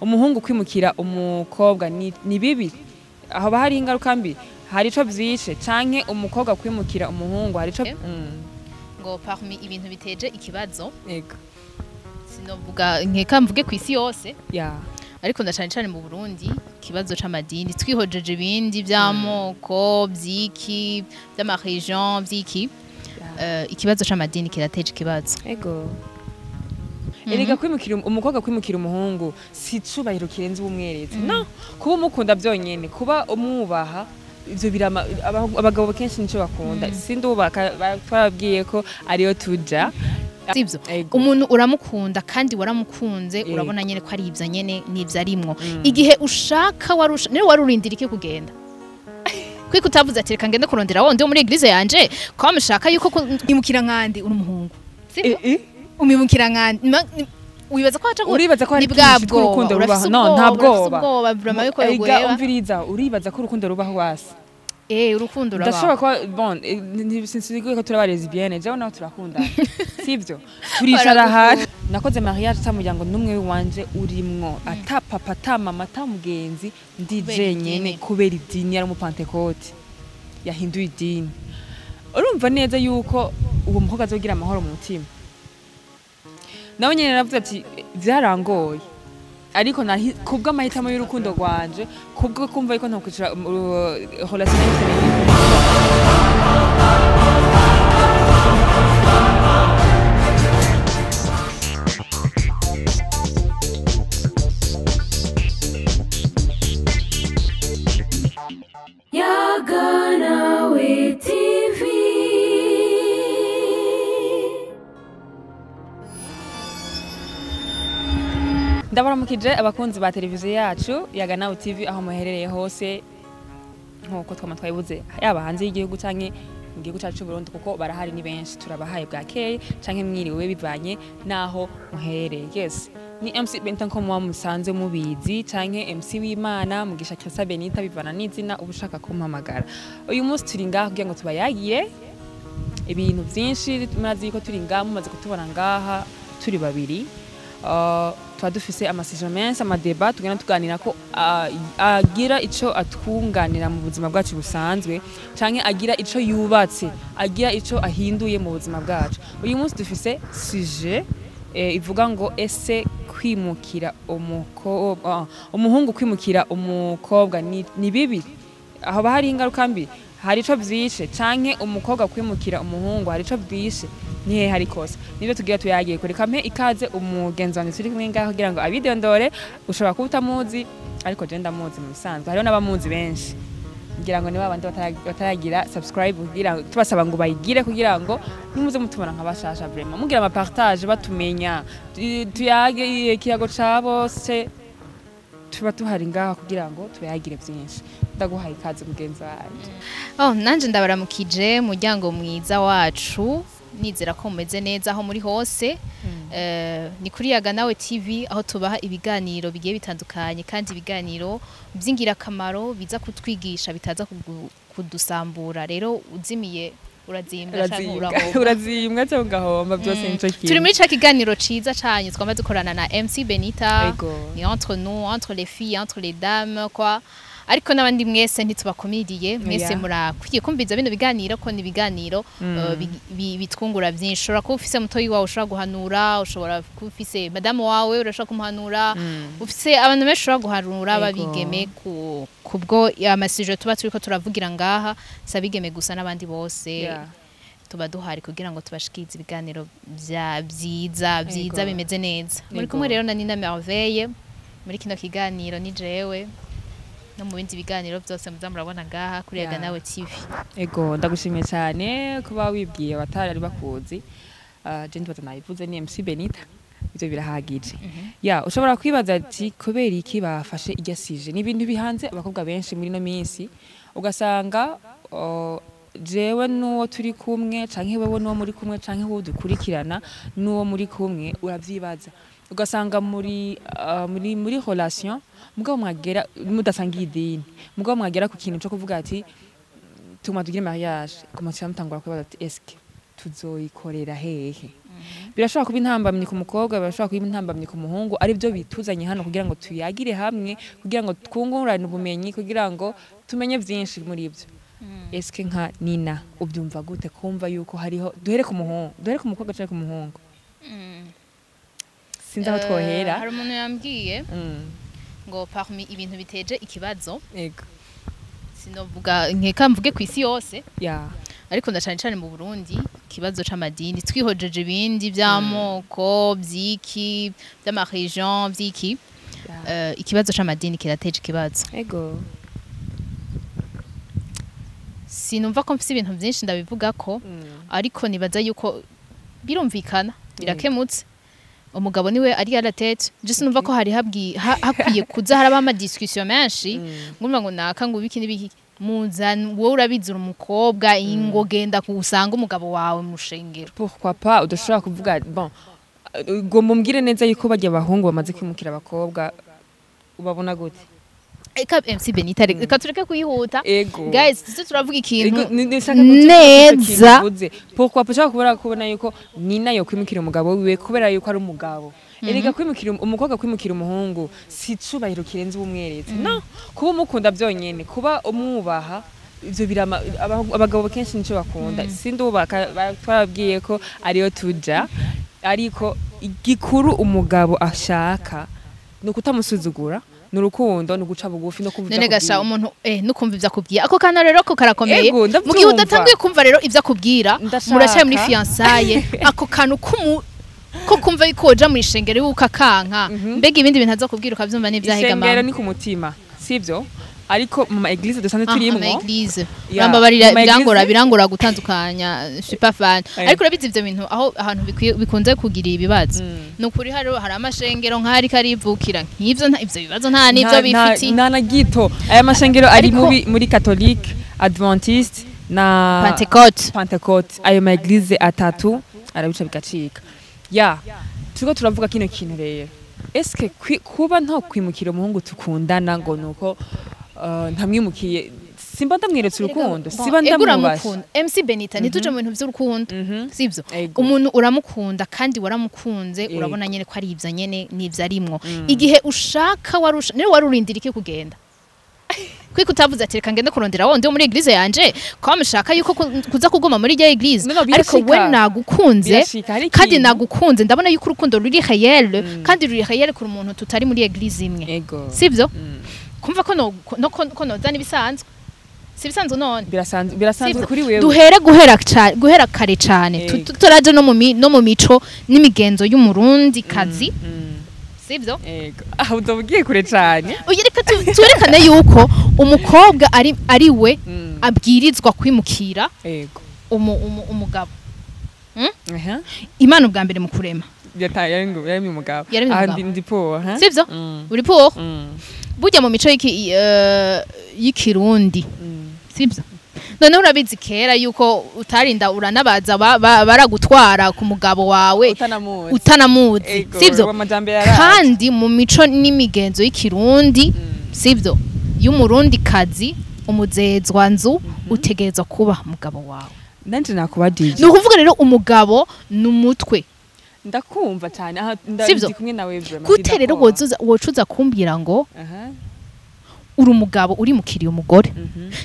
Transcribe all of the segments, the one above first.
umuhungu kwimukira umukobwa ni bibi aho bahari ingaruka mbi hari ico vyishe canke umukobwa kwimukira umuhungu hari ico ngo parmi ibintu biteje ikibazo ego sinovuga nkeka mvuge kwisi yose ya ariko ndacane cyane mu Burundi kibazo c'amadini twihojeje ibindi by'amoko by'iki by'amaregion by'iki ikibazo c'amadini kirateje ikibazo ego erega kwimukira umukobwa kwimukira umuhungu si cubahiro kirenze ubumweretse no kuba umukunda byonyene kuba umwubaha ivyo birama abagabo kenshi nico bakunda sindubaka twarabwiye ko ariyo tuja sivyo umuntu uramukunda kandi waramukunze urabona nyene ko ari ivyo nyene nivyo arimwo igihe ushaka niwe warurindira iki kugenda kwiko utavuze ati reka ngende kurondera wondi wo muri eglise yanje ko mushaka yuko imukira nkandi uri umuhungu sivyo umwimukira nkandi wibaza ko ni bwabwo urukundo rubaho no ntabwoba umviriza uribaza ko urukundo rubaho wasi urukundo rubaho ndashobora ko bon sinsizigiye ko turabarezi bien jewe naho turakunda sivyo turicara hasi nakoze mariage tamuryango numwe wanje urimwo ata papa ata mama ata mugenzi ndi jenyene kubera idini yari mu Pentecote yahinduye idini urumva neza yuko uwo mukobwa azogira amahoro mu mutima nawe nyene navuze ati vyarangoye ariko kubwo amahitamo y'urukundo rwanje kubwo kumva yuko ntakwicira relation Yaganawe TV. Ndabaramukije abakunzi ba televiziyo yacu Yaganawe TV aho muherereye hose nkuko twayibuze yaba hanze y'igihugu canke mu gihugu cyacu cy'u Burundi kuko barahari ni benshi turabahaye bwakeye canke mwiriwe bivanye naho muherereye. Yes ni MC Benita ko musanze mubizi canke MC w'Imana mugisha cyose Benita bivana n'izina ubushaka kumpamagara. Uyu munsi turi ngaho kugira ngo tubayagire ibintu byinshi murazi ko turi ngaho mumaze kutubona ngaha turi babiri. Tuba dufise amasezerano menshi amadeba tugenda tuganira ko agira ico atwunganira mu buzima bwacu busanzwe canke agira ico yubatse agira ico ahinduye mu buzima bwacu. Uyu munsi dufise sujet ivuga ngo ese kwimukira umuhungu kwimukira umukobwa ni bibi aho bahari ingaruka mbi hari ico vyishe canke umukobwa kwimukira umuhungu hari ico vyishe nihe hari kosa nivyo tugira tuyagiye kuri kampe ikaze umugenzi wanje turi kumwe ngaho kugira ngo abidondore ushobora kuba utamuzi ariko je ndamuzi mu bisanzwe hariho n'abamuzi benshi kugira ngo niba abandi bataragira subscribe kugira tubasaba ngo bayigire kugira ngo nimuze mutubona nk'abashasha vraiment mugira ama partage batumenya tuyage ikiyago cabo se tuba tuhari ngaho kugira ngo tuyagire byinshi ndaguhaye ikaze mugenzi wanje nanje ndabaramukije muryango mwiza wacu nizera ko mumeze neza aho muri hose ni kuri Yaganawe TV aho tubaha ibiganiro bigiye bitandukanye kandi ibiganiro by'ingirakamaro biza kutwigisha bitaza kudusambura rero uzimiye urazimwa cyangwa ugahomba byose nico kintu turi muri ca kiganiro ciza canyu twama dukorana na MC Benita ni entre-nous entre les filles entre les dames quoi ariko nabandi mwese ntitubakomiriye mwese murakwiye kumviza bino biganiro ko ni biganiro bitwungura byinshi ushobora kuba ufise mutoyi wawe ushobora guhanura ushobora kuba ufise madame wawe urashaka kumuhanura ufise abantu benshi ushobora guhanura babigeme kubwo amasije tuba turiko turavugira ngaha sabigeme gusa n'abandi bose tuba duhari kugira ngo tubashikize ibiganiro byiza bimeze neza muri kumwe rero na Nina Merveille muri kino kiganiro ni jewe no mu bindi biganiro byose muzamurabona ngaha kuri Yaganawe TV. Ego ndagushimiye cyane kuba wibwiye abatari ari bakuzi. Je ndibata nayivuze ni MC Benita. Ivyo birahagije. Ushobora kwibaza ati kubera iki bafashe igasije ni ibintu bihanze abakobwa benshi muri no minsi ugasanga jewe nuwo turi kumwe canke wewe nuwo muri kumwe canke wo dukurikirana nuwo muri kumwe uravyibaza ugasanga muri relation mugabo mwagera mudasangiye idini mugabo mwagera ku kintu cyo kuvuga ati tuma tugire mariage kumatsira mutangura kwibaza ati eske tuzoyikorera hehe birashobora kuba intambamyi ku mukobwa birashobora kuba intambamyi ku muhungu ari byo bituzanye hano kugira ngo tuyagire hamwe kugira ngo twungurane ubumenyi kugira ngo tumenye byinshi muri ibyo eske nka Nina ubyumva gute kumva yuko hariho duhere ku mukobwa cyangwa ku muhungu sinzi aho twohera hari umuntu yambwiye ngo parmi ibintu biteje ikibazo yego sinovuga nkeka mvuge ku isi yose ya ariko ndacane cyane mu Burundi ikibazo c'amadini twihojeje ibindi by'amoko by'iki by'amaregion by'iki ikibazo c'amadini kirateje ikibazo yego sinumva ko mfite ibintu byinshi ndabivuga ko ariko nibaza yuko birumvikana birakemutse umugabo niwe ari yaratete je sinumva ko hari hakwiye kuza haraba ama discussion menshi ngumva ngo naka ngo biki nibiki muzan wowe urabizira umukobwa ingo genda kusanga umugabo wawe mu shengero pourquoi pas udashobora kuvuga bon ngo mumbwire neza yuko bajya abahungu bamaze kwimukira abakobwa ubabona gute eka MC Benita reka tureke kuyihuta guys turavuga ikintu neza pourquoi pas kubona yuko Nina yo kwimukira umugabo wiwe kubera yuko ari umugabo erega kwimukira umukobwa kwimukira umuhungu si cubahiro kirenze ubumweretse no kuba umukunda byonyene kuba umwubaha ivyo birama abagabo kenshi nico bakunda sindubaka twababwiye ko ariyo tuja ariko igikuru umugabo ashaka no kutamusuzugura nurukundo nuguca bugufi no kumva nene gasha umuntu nukumva ivyo akubwiye ako kana rero ko karakomeye mu gihe udatanguye kumva rero ivyo akubwira muracaye muri fiançailles ako kanu ko kumva yuko woja muri shengero yuko akanka mbega ibindi bintu azokubwira ukavyumva n'ivyahiga mama shengero ni ku mutima sivyo ariko mu église dusanzwe turimwo mu église rambabarira birangora gutandukanya je suis pas fan ariko urabizi ivyo bintu aho ahantu bikunze kugira ibibazo nukuri hari amashengero nk'ari karivukira nk'ivyo ivyo bibazo nta nivyo bifiti nana gito aya mashengero ari muri catholique adventiste na Pentecote ayo ma église atatu arabica bigacika ya tuko turavuga kino kintu rero eske kuba nto kwimukira umuhungu tukundana ngo nuko ntamwimukiye simba ndamweretse urukundo siba ndamubasha MC Benita nituje mu bintu by'urukundo sivyo umuntu uramukunda kandi waramukunze urabona nyene ko ari ivyo nyene nivyo arimwo igihe ushaka niwe warurindira iki kugenda kwiko utavuze ati reka ngende kurondera wondi muri église yanje ko mushaka yuko kuza kugoma muri ya église ariko we nagukunze kandi nagukunze ndabona yuko urukundo ruri réel kandi ruri réel ku muntu tutari muri église imwe sivyo kumva ko no zani bisanzwe si bisanzwe none birasanzwe kuri wewe duhere guhera kare cyane turaje no mu mico n'imigenzo y'umurundi kazi sivyo aho uzobugiye kure cyane uyireka turekane yuko umukobwa ari we abwirizwa kwimukira umugabo Imana ubwa mbere mu kurema yaremye umugabo ahandi ndipo sivyo uri po burya mu mico y'ikirundi sivyo none urabizi kera yuko utarinda uranabaza baragutwara ku mugabo wawe utanamuzi sivyo kandi mu mico n'imigenzo y'ikirundi sivyo y'umurundi kazi umuzezwa nzu utegerezwa kuba mugabo wawe nanje nakubadije no kuvuga rero umugabo n'umutwe ndakumva cyane aha ndazi kumwe nawe vraiment gute rero wocuza kumbwira ngo uri umugabo uri mukiriye umugore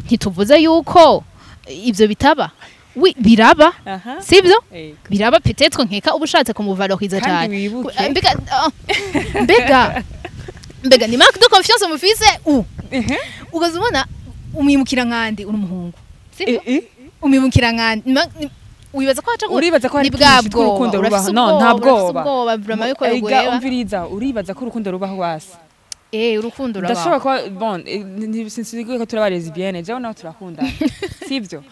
ntituvuze yuko ivyo bitaba biraba sivyo biraba peut-être nkeka ubushatse kumuvaloriza cyane mbega ni marque de confiance mu fils ugazubona umwimukira nkandi uri umuhungu sivyo umwimukira nkandi wibaza ko uribaza ko ari bwabwo urukundo rubaho no ntabwo umviriza uribaza ko urukundo rubaho wasi urukundo rubaho ndashobora ko bon sinsigiye ko turabarezi bien jewe naho turakundana sivyo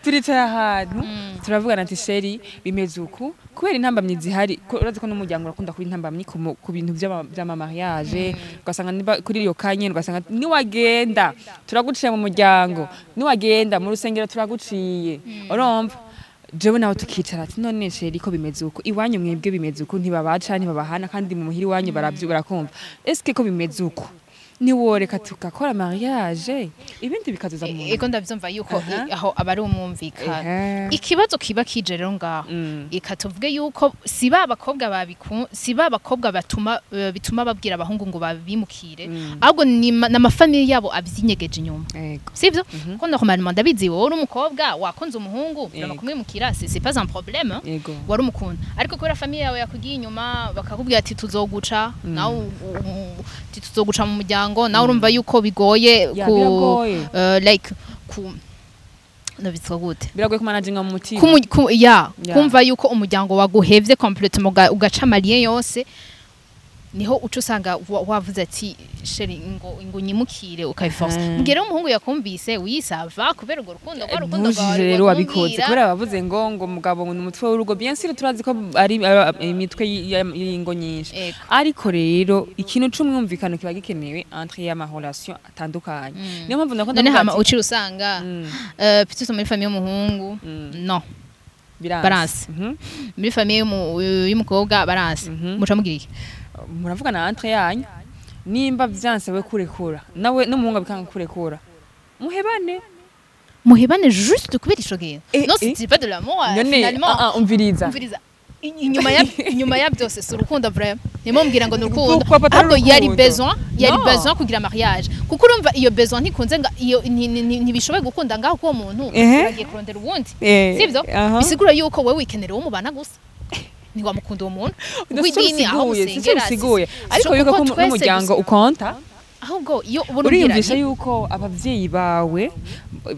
turicara ahantu turavugana ati sheri bimeze uku kubera intambamyi zihari urazi ko n'umuryango urakunda kuba intambamyi ku bintu by'ama mariage ugasanga kuri iyo kanye ugasanga niwagenda turaguciye mu muryango niwagenda mu rusengero turaguciye urumva jewe naho tukicara ati none sheri ko bimeze uko iwanyu mwebwe bimeze uko ntibabaca ntibabahana kandi mu muhiri wanyu barakumva eske ko bimeze uko niworeka tugakora mariage ibindi bikazoza mu ego ndavyumva yuko aho abari umwumvikana ikibazo kiba kije rero ngaho ikatuvuge yuko si babakobwa bituma babwira abahungu ngo babimukire ahubwo n'amafamili yabo avyinyegeje inyuma sivyo ko normalement ndabizi wowe uri umukobwa wakunze umuhungu urana kumwimukira c'est pas un problème wari umukunda ariko kubera famille yawe yakugiye inyuma bakakubwira ati tuzoguca nawe tuzoguca mu muryango nawe urumva yuko bigoye like nabitswa gute biragoye kumanaginga mu mutima kumva yuko umuryango waguhevye complètement ugaca malien yose niho uca usanga wavuze ati sheri ngo nyimukire ukabiforce mbwira umuhungu yakumvise uyisava kubera urwo rukundo rwawe rero wabikoze kubera bavuze ngo mugabo n'umutwe w'urugo bien sûr turazi ko ari imitwe y'ingo nyinshi ariko rero ikintu c'umwumvikano kiba gikenewe entre y'ama relation atandukanye niyo mpamvu ndakunda hama uci usanga plutôt muri famille y'umuhungu non balance muri famille y'umukobwa balance muca mugiriye muravugana entre yanyu nimba vyanse we kurekura nawe n'umuhungu bikanga kurekura muhebane juste kubera ico gihe non c'est pas de l'amour finalement umviriza inyuma ya byose si urukundo vraiment nimo mbwira ngo n'urukundo ahubwo yari besoin kugira mariage kuko urumva iyo besoin ntikunze iyo ntibishoboye gukunda ngaho ko umuntu agiye kurondera ubundi sivyo bisigura yuko wewe wikenera uwo mubana gusa ni wamukunda uwo muntu widini aho usengera ariko yuko n'umuryango ukonta ahubwo iyo uriyumvisha yuko abavyeyi bawe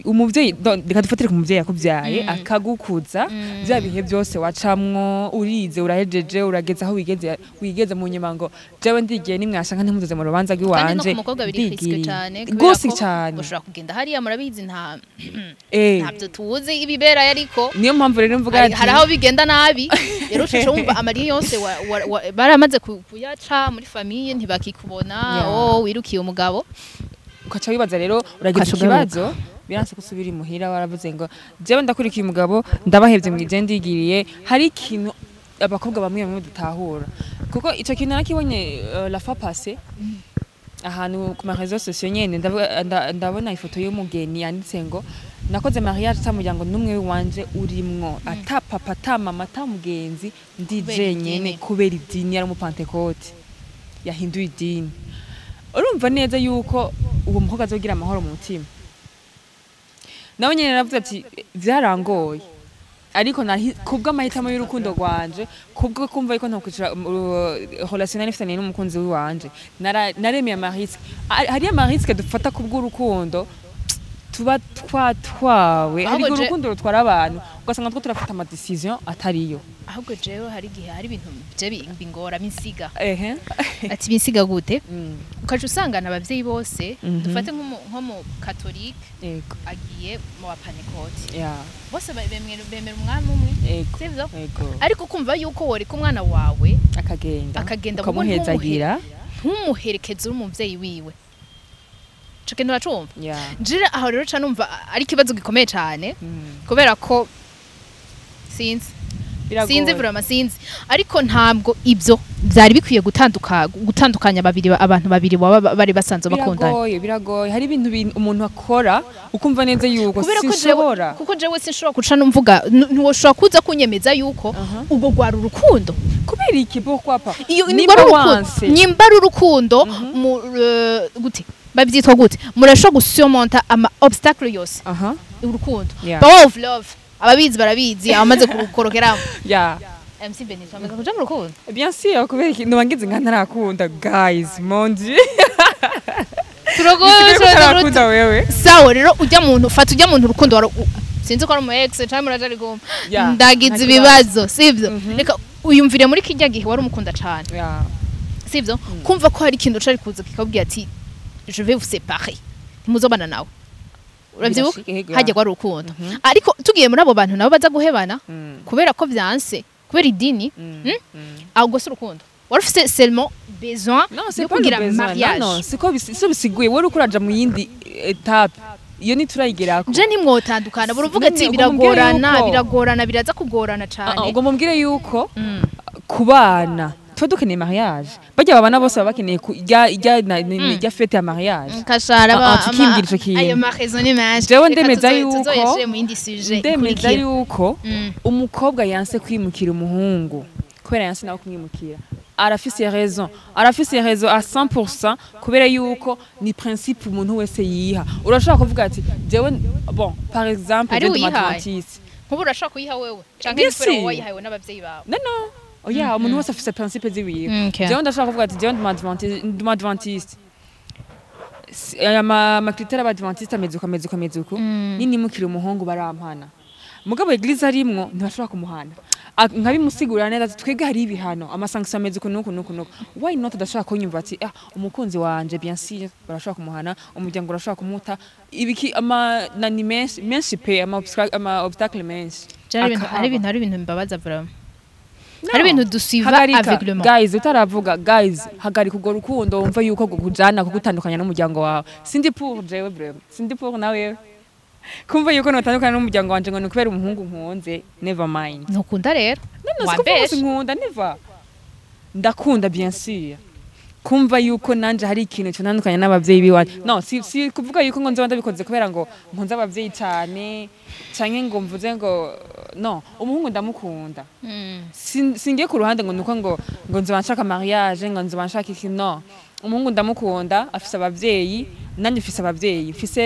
umuvyeyi reka dufatire ku muvyeyi yakuvyaye akagukuza bya bihe byose wacamwo urize urahejeje urageza aho wigeze mu nyuma ngo jewe ndigiye nimwashaka ntimuzoze mu rubanza rw'iwanje gose cyane ushobora kugenda hariya murabizi ntabyo tuzi ibibera ariko niyo mpamvu rero mvuga hari aho bigenda nabi rero ushobora wumva amariye yose baramaze kuyaca muri famille ntibakikubona wirukiye umugabo ukaca wibaza rero uragira ikibazo biranse kusubira imuhira waravuze ngo jewe ndakurikiye umugabo ndabahevye mu gije ndigiriye hari ikintu abakobwa bamwe dutahura kuko ico kintu nakibonye la fois passée ahantu ku réseaux sociaux nyene ndabona ifoto y'umugeni yanditse ngo nakoze mariage tamuryango numwe wanje urimwo ata papa ata mama ata mugenzi ndije nyene kubera idini yari mu Pentecote yahinduye idini urumva neza yuko uwo mukobwa azogira amahoro mu mutima nawe nyene navuze ati vyarangoye ariko kubwo amahitamo y'urukundo rwanje kubwo kumva yuko ntakwicira relation nifitanye n'umukunzi w'iwanje naremeye amarisque hari amarisque dufata kubwo urukundo tuba twatwawe ariko urukundo rutwara abantu ugasanga two turafata ama decision atariyo ahubwo jewe hari gihe hari ibintu bingora minsiga ati binsiga gute ukaje usangana abavyeyi bose dufate nko mu catholique agiye mu Pentecote bose bemera umwami umwe sivyo ariko kumva yuko wori ku mwana wawe akagenda kumuhezagira ntumuherekeze uri umuvyeyi wiwe Chake nuracumva njira aho rero ca numva ari kibazo gikomeye cyane kubera ko sinzi vraiment sinzi ariko ntabwo ibyo byari bikwiye gutandukanya abantu babiri bari basanze bakundana biragoye hari ibintu umuntu akora ukumva neza yuko sinshobora kuko jewe sinshobora kuca numvuga ntiwoshobora kuza kunyemeza yuko ubwo gwara urukundo kubera iki pourquoi pas nimba ari urukundo gute babyitwa gute murashobora gusurmonta ama obstacle yose urukundo power of love ababizi barabizi amaze kurukorokeraho MC Benito amaze kuja mu rukundo bien sûr kubera ikintu bangize nka ntarakunda guys mon dieu turakunda wewe sawa rero ujya muntu urukundo sinzi ko ari mu ex cyangwa muraje ari goma ndagize ibibazo sivyo reka uyumvire muri kijya gihe wari umukunda cyane sivyo kumva ko hari ikintu cari kuza kikabwira ati je vais vous séparer muzobana nawe uravyibuka hajya kwa rukundo ariko tugiye muri abo bantu nabo baza guhebana kubera ko vyanse kubera idini ahubwo si urukundo wari ufite seulement besoin yo kugira mariage non siko bisiguye wari ukuraja mu yindi etape iyo niturayigerako je nimwotandukana buruvuga ati biragorana biraza kugorana cyane ubwo mumbwire yuko kubana tuba dukeneye mariage bajya babana bose baba bakeneye ijya fete ya mariage tukimbwira ico kintu ayo marezo ni menshi jewe ndemeza yuko umukobwa yanse kwimukira umuhungu kubera yanse nawe kumwimukira arafise raison à 100% kubera yuko ni principe umuntu wese yiha urashaka kuvuga ati jewe bon par exemple de mathématiques nkubu urashaka kuyiha wewe canke nifero wayihawe n'abavyeyi bawe non oya umuntu wese afise principe ziwiwe jewe ndashaka kuvuga ati jewe ndi adventiste ma critère y'abadventiste amezuko nini mukira umuhungu barampana mugabo eglise arimwo ntibashobora kumuhana nkabimusigurira neza twege hari ibihano amasanction amezuko nuko why not adashaka kunyumva ati umukunzi wanje bien sûr barashaka kumuhana umuryango urashaka kumuta ibiki nani menshi pe ama obstacle menshi hari ibintu mbabaza vraiment hari ibintu dusiva aveuglement guys utaravuga guys hagarika ugwo rukundo wumva yuko kujana kugutandukanya n'umuryango wawe sindi pour jewe vraiment sindi pour nawe kumva yuko notandukana n'umuryango wanje ngo nukubera umuhungu nkunze never mind ntukunda rero wabeshe nkunda never ndakunda bien sûr kumva yuko nanje hari ikintu cyantandukanya n'abavyeyi biwanje no si kuvuga yuko ngo nzoba ndabikoze kubera ngo nkunze abavyeyi cyane canke ngo mvuze ngo no umuhungu ndamukunda singiye ku ruhande ngo nuko ngo nzoba nshaka mariage ngo nzoba nshaka iki no umuhungu ndamukunda afise abavyeyi nanje mfise abavyeyi mfise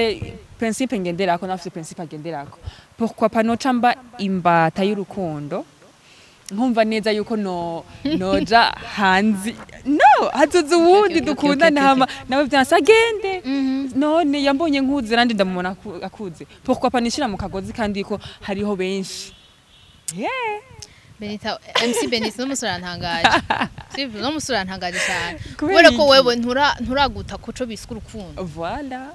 principe ngenderako nafise principe agenderako pourquoi pas nocamba imbata y'urukundo nkumva neza yuko noja hanzi no hazoza uwundi dukundana hama nawe byanse agende none yambonye nkuze randi ndamubona akuze pourquoi pas nishira mu kagozi kandi ko hariho benshi Benita MC Benita n'umusurantangaje sivyo n'umusurantangaje cyane kubera ko wewe nturaguta kuco biswa urukundo voilà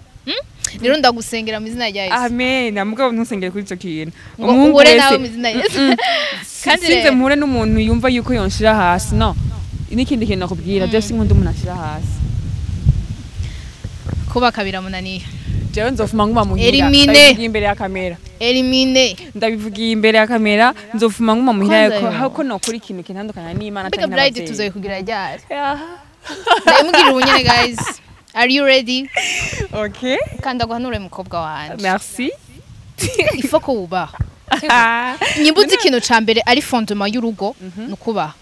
rero ndagusengera mu izina rya Yesu amen amugabo ntusengere kuri ico kintu umuhungu wese nawe mu izina Yesu kandi sinze mpure n'umuntu yumva yuko yonshira hasi no n'ikindi kintu nakubwira je sinkunda umuntu ashira hasi kuba kabira munaniye jewe nzofuma nguma muhira elimine imbere ya kamera elimine ndabivugiye imbere ya kamera nzofuma nguma muhira ko no kuri ikintu kitandukanya n'Imana cyangwa n'abandi bride tuzoye kugira ryari ndamubwira ubunyene guys. Are you ready? Okay. Kanda guhanura umukobwa wanje. Merci. Ifo ko ubaha. Nyibutse ikintu ca mbere ari fondement y'urugo nukubaha.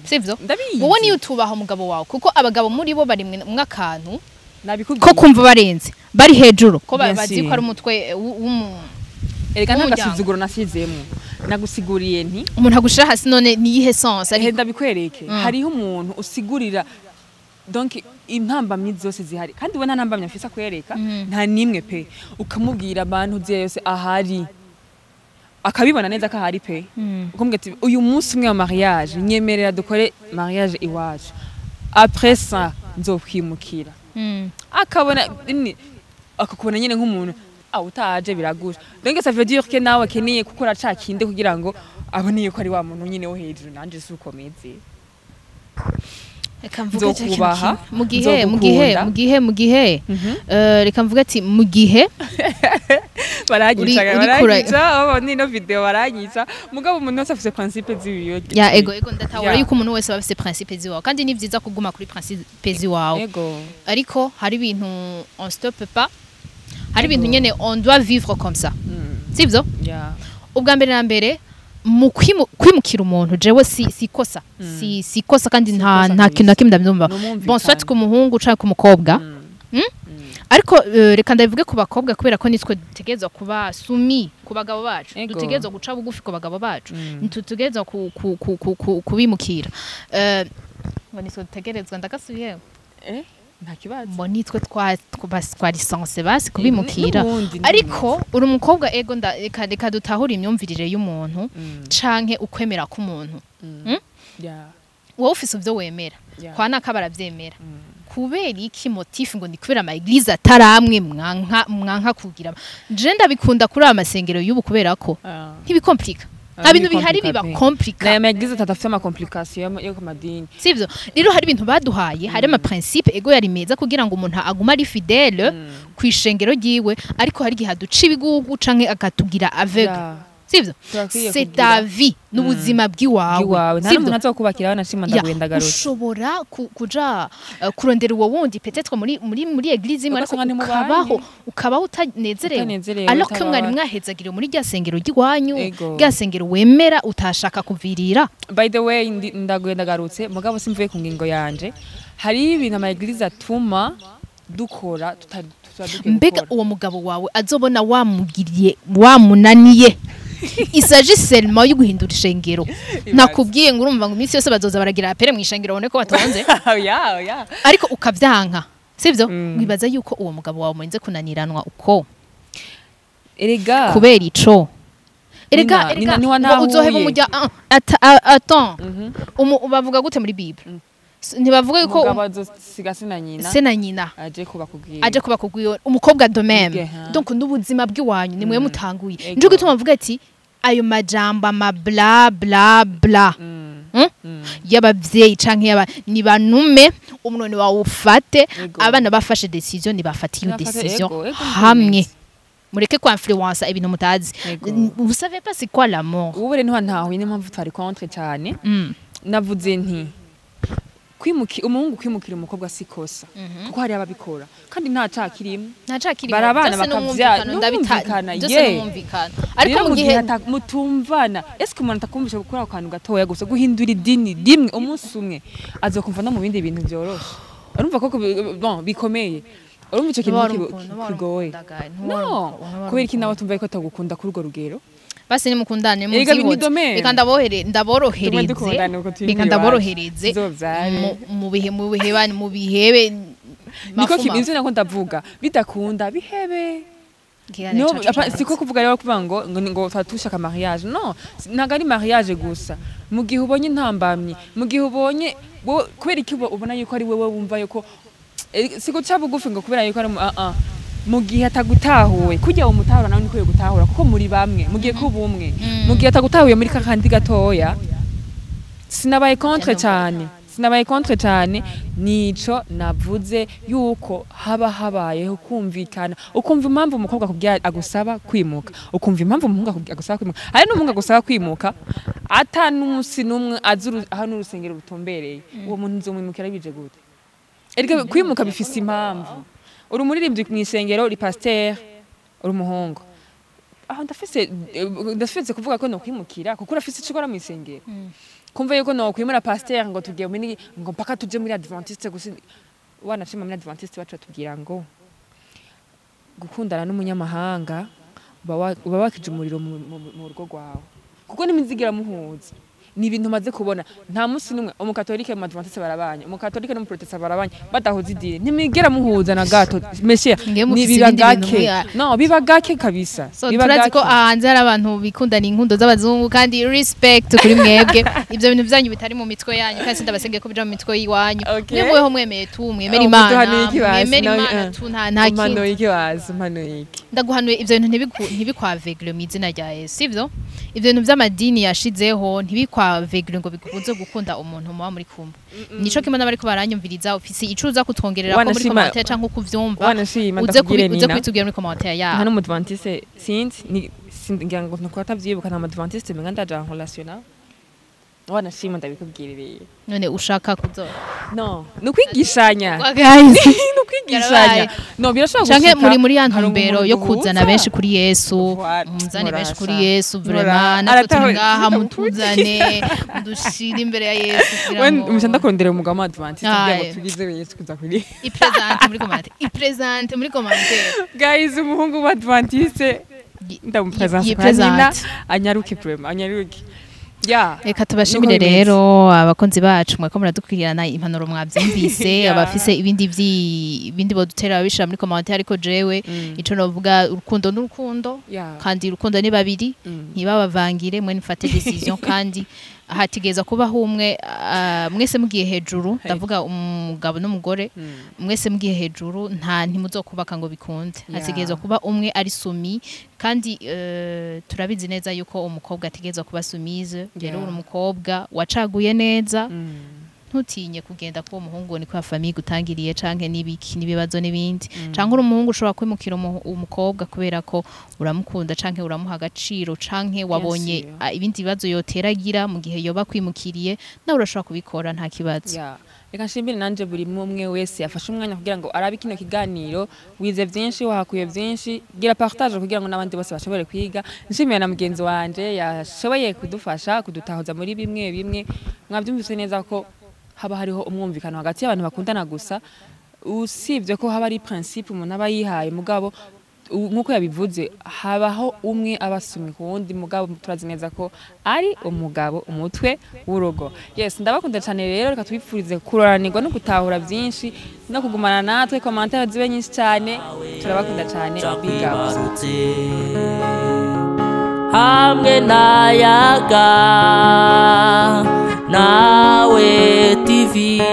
Sivyo? Wowe ni utubaha umugabo wawe kuko abagabo muri bo bari mwakantu ko kumva barenze bari hejuru ko bazi ko ari umutwe erega ntagasuzuguro nasizemo nagusiguriye nti umuntu agushira hasi none ni yihe sens ari ndabikwereke hariho umuntu usigurira donc impambamyi zose zihari kandi we nta ntambamyi afisa kwereka nta nimwe pe ukamubwira abantu uziye yose ahari akabibona neza ko ahari pe ukumubwira ati uyu munsi umwe wa mariage nyemerera dukore mariage iwacu après ça nzokwimukira akabona akakubona nyine nk'umuntu utaje biragusha donc ça veut dire que nawe akeneye gukora cakinde kugira ngo abone yuko ari wa muntu nyine wo hejuru nanje sukomeze reka mvuge kubaha mu gihe reka mvuge ati mu gihe baragica nino video baragica mugabo umuntu wese afite principe ziwiwe ya ego ndatahura yuko umuntu wese bafite principe ziwawe kandi ni vyiza kuguma kuri principe ziwawe ariko hari ibintu on stoppe pas hari ibintu nyene on doit vivre comme ça sivyo ubwa mbere na mbere mu kwimukira umuntu jewe si kosa si kosa kandi nta kintu nakimwe ndabyumva bon soit ku muhungu canke ku mukobwa ariko reka ndabivuge ku bakobwa kubera ko nitwe dutegerezwa kuba sumi ku bagabo bacu dutegerezwa guca bugufi ku bagabo bacu nitutegerezwa kubimukira ngo nitwe dutegerezwa ndagasubiyeho nta kibazo mo nitwe twa licence basi kubimukira ariko uri umukobwa ego reka dutahura imyumvirire y'umuntu canke ukwemera k'umuntu wowe ufise ivyo wemera kwa naka baravyemera kubera iki motif ngo ni kubera ama église ataramwe mwanka kugira je ndabikunda kuri amasengero y'ubu kubera ko ntibikomplika abintu bihari biba compliqué na église tatafite ama complication yo ku madini sivyo rero hari ibintu baduhaye hari ama principe ego yari meza kugira ngo umuntu aguma ari fidèle kwishengero giwe ariko hari gihe duca ibigugu canke akatugira aveugle sivyo c'est ta vie n'ubuzima bw'iwawe nta muntu azokubakira banashima ndagwenda garutse ushobora kuja kurondera uwo wundi peut-être muri église imwe ukabaho utanezerewe alors que mwari mwahezagire muri rya sengero ry'iwanyu rya sengero wemera utashaka kuvirira. By the way ndagwenda garutse mugabo simvuye ku ngingo yanje hari ibintu ama église atuma dukora mbega uwo mugabo wawe azobona wamugiriye wamunaniye isaje seulement yo guhindura ishengero nakubwiye ngo urumva ngo iminsi yose bazoza baragira apere mu ishengero bone ko batonze ariko ukavyanka sivyo wibaza yuko uwo mugabo wawe murinze kunaniranwa uko erega kubera ico erega uzoheba umujya attends bavuga gute muri Bible ntibavuga yuko se na nyina aje kubakubwira umukobwa de même donc n'ubuzima bw'iwanyu nimwe mutanguye nje gutuma mvuga ati ayo majamba ma bla bla bla y'abavyeyi canke ni banume umunone wawe ufate abana bafashe decision ni bafata iyo decision hamwe mureke kwa influence ibintu mutazi. Vous savez pas c'est quoi l'amour ubu rero ntaho ine mpamvu twari contre cyane navuze nti umuhungu kwimukira umukobwa sikosa kuko hari ababikora kandi nta cakirimo barabana bakavyana ariko mu gihe mutumvana eske umuntu atakumvisha gukora akantu gatoya gusa guhindura idini rimwe umunsi umwe azokumva no mu bindi bintu byoroshe urumva koko bon bikomeye urumva ico kintu kigoye no kubera iki nawe tumva ko atagukunda kuri urwo rugero basi nimukundane muzihoze bika ndaborohereze mu bihebe niko kibinze nako ndavuga bidakunda bihebe no siko kuvuga rero kuvuga ngo fatushaka mariage no nagari mariage gusa mu gihe ubonye intambamye mu gihe ubonye kubera iki ubona yuko ari wewe wumva yuko siko cabugufi ngo kubera yuko ari mu gihe atagutahuwe kujya umutahura nawe niko gutahura kuko muri bamwe mu gihe kubumwe mu gihe atagutahuye muri kakandi gatoya sinabaye contre cyane nico navuze yuko habayeho kumvikana ukumva impamvu umukobwa kubya agusaba kwimuka ukumva impamvu umuhungu agusaba kwimuka hari n'umuhungu agusaba kwimuka atanusi numwe azuru aho n'urusengero rutombereye uwo muntu nzomwimukira bije gute erega kwimuka bifise impamvu uri umuririmbyi mu isengero uri pasteur uri umuhungu aho ndafise kuvuga ko no kwimukira kuko urafise icyo ukora mu isengero kumva yuko no kwimura pasteur ngo tugiye ngo mpaka tuje muri adventiste gusa wanashima muri adventiste bacu tubwira ngo gukundana n'umunyamahanga uba wakije umuriro mu rugo rwawe kuko n'imizigira muhuza ni ibintu maze kubona nta musi numwe umukatolike mu adventiste barabanye umukatolike no mu protestant barabanye badahuza idini nimigera muhuza na gato monsieur ni bibagake kabisa turazi ko ahanze hari abantu bikundana inkundo z'abazungu kandi respect kuri mwebwe ibyo bintu byanyu bitari mu mitwe yanyu kandi ndabasenge ko bija mu mitwe yiwanyu mwebweho mwemeye mwemera Imana nta kintu ndaguhanuye ibyo bintu ntibikwavegle mu izina rya Yesu sivyo ibyo bintu by'amadini yashizeho ntibikwavegle ngo bikubuze gukunda umuntu muba muri kumba nico kimwe n'abari ko baranyumviriza ofisi icuza kutwongerera ko muri commentaire canke kuvyumva uze kwitubwira muri commentaire ya hano mu Adventiste sinzi ngira ngo ntukwatavyibuka na Adventiste menga ndaja en relationnel wanashima ndabikubwiririye none ushaka kuzora no nukwigishanya no birashobora gushika muri ya ntumbero yo kuzana benshi kuri Yesu muzane benshi kuri Yesu vraiment natwe ngaha mutuzane mudushira imbere ya Yesu umushanda kurondera umugabo Adventiste bya tugize Yesu kuza kuri ipresente muri commentaire guys umuhungu wa Adventiste ndamupresente anyaruke vraiment anyaruke reka tubashimire rero abakonzi bacu mwako muradukwirana impanuro mwavyumvise abafise ibindi bodutera bishira muri commentaire ariko jewe ico novuga urukundo n'urukundo kandi urukundo ni babiri ntibabavangire mwe nifate decision kandi hatigeza kubaho umwe mwese mugiye hejuru ndavuga umugabo n'umugore mwese mugiye hejuru ntimuzokubaka ngo bikunde hatigeza kuba umwe ari sumi kandi turabizi neza yuko umukobwa atigeza kuba sumise rero uri umukobwa wacaguye neza ntutinye kugenda ko umuhungu ni kwa famille gutangiriye canke nibiki nibibazo nibindi canke uri umuhungu ushobora kwimukira umukobwa kubera ko uramukunda canke uramuha agaciro canke wabonye ibindi bibazo yoteragira mu gihe yoba kwimukiriye nawe urashobora kubikora nta kibazo. Reka nshimire nanje buri umwe wese yafashe umwanya kugira ngo arabe kino kiganiro wize byinshi wahakuye byinshi gira partage kugira ngo nabandi bose bashobore kwiga. Nshimiye na mugenzi wanje yashoboye kudufasha kudutahuza muri bimwe bimwe mwabyumvise neza ko haba hariho umwumvikano hagati y'abantu bakundana gusa usibye ko haba ari principe umuntu aba yihaye mugabo nkuko yabivuze habaho umwe abasumye kuwundi mugabo turazi neza ko ari umugabo umutwe w'urugo. Yes ndabakunda cyane rero reka tubipfurize kuroranirwa no gutahura byinshi no kugumana natwe commentaire zibe nyinshi cyane turabakunda cyane bigabuze hamwe nayaga nawe TV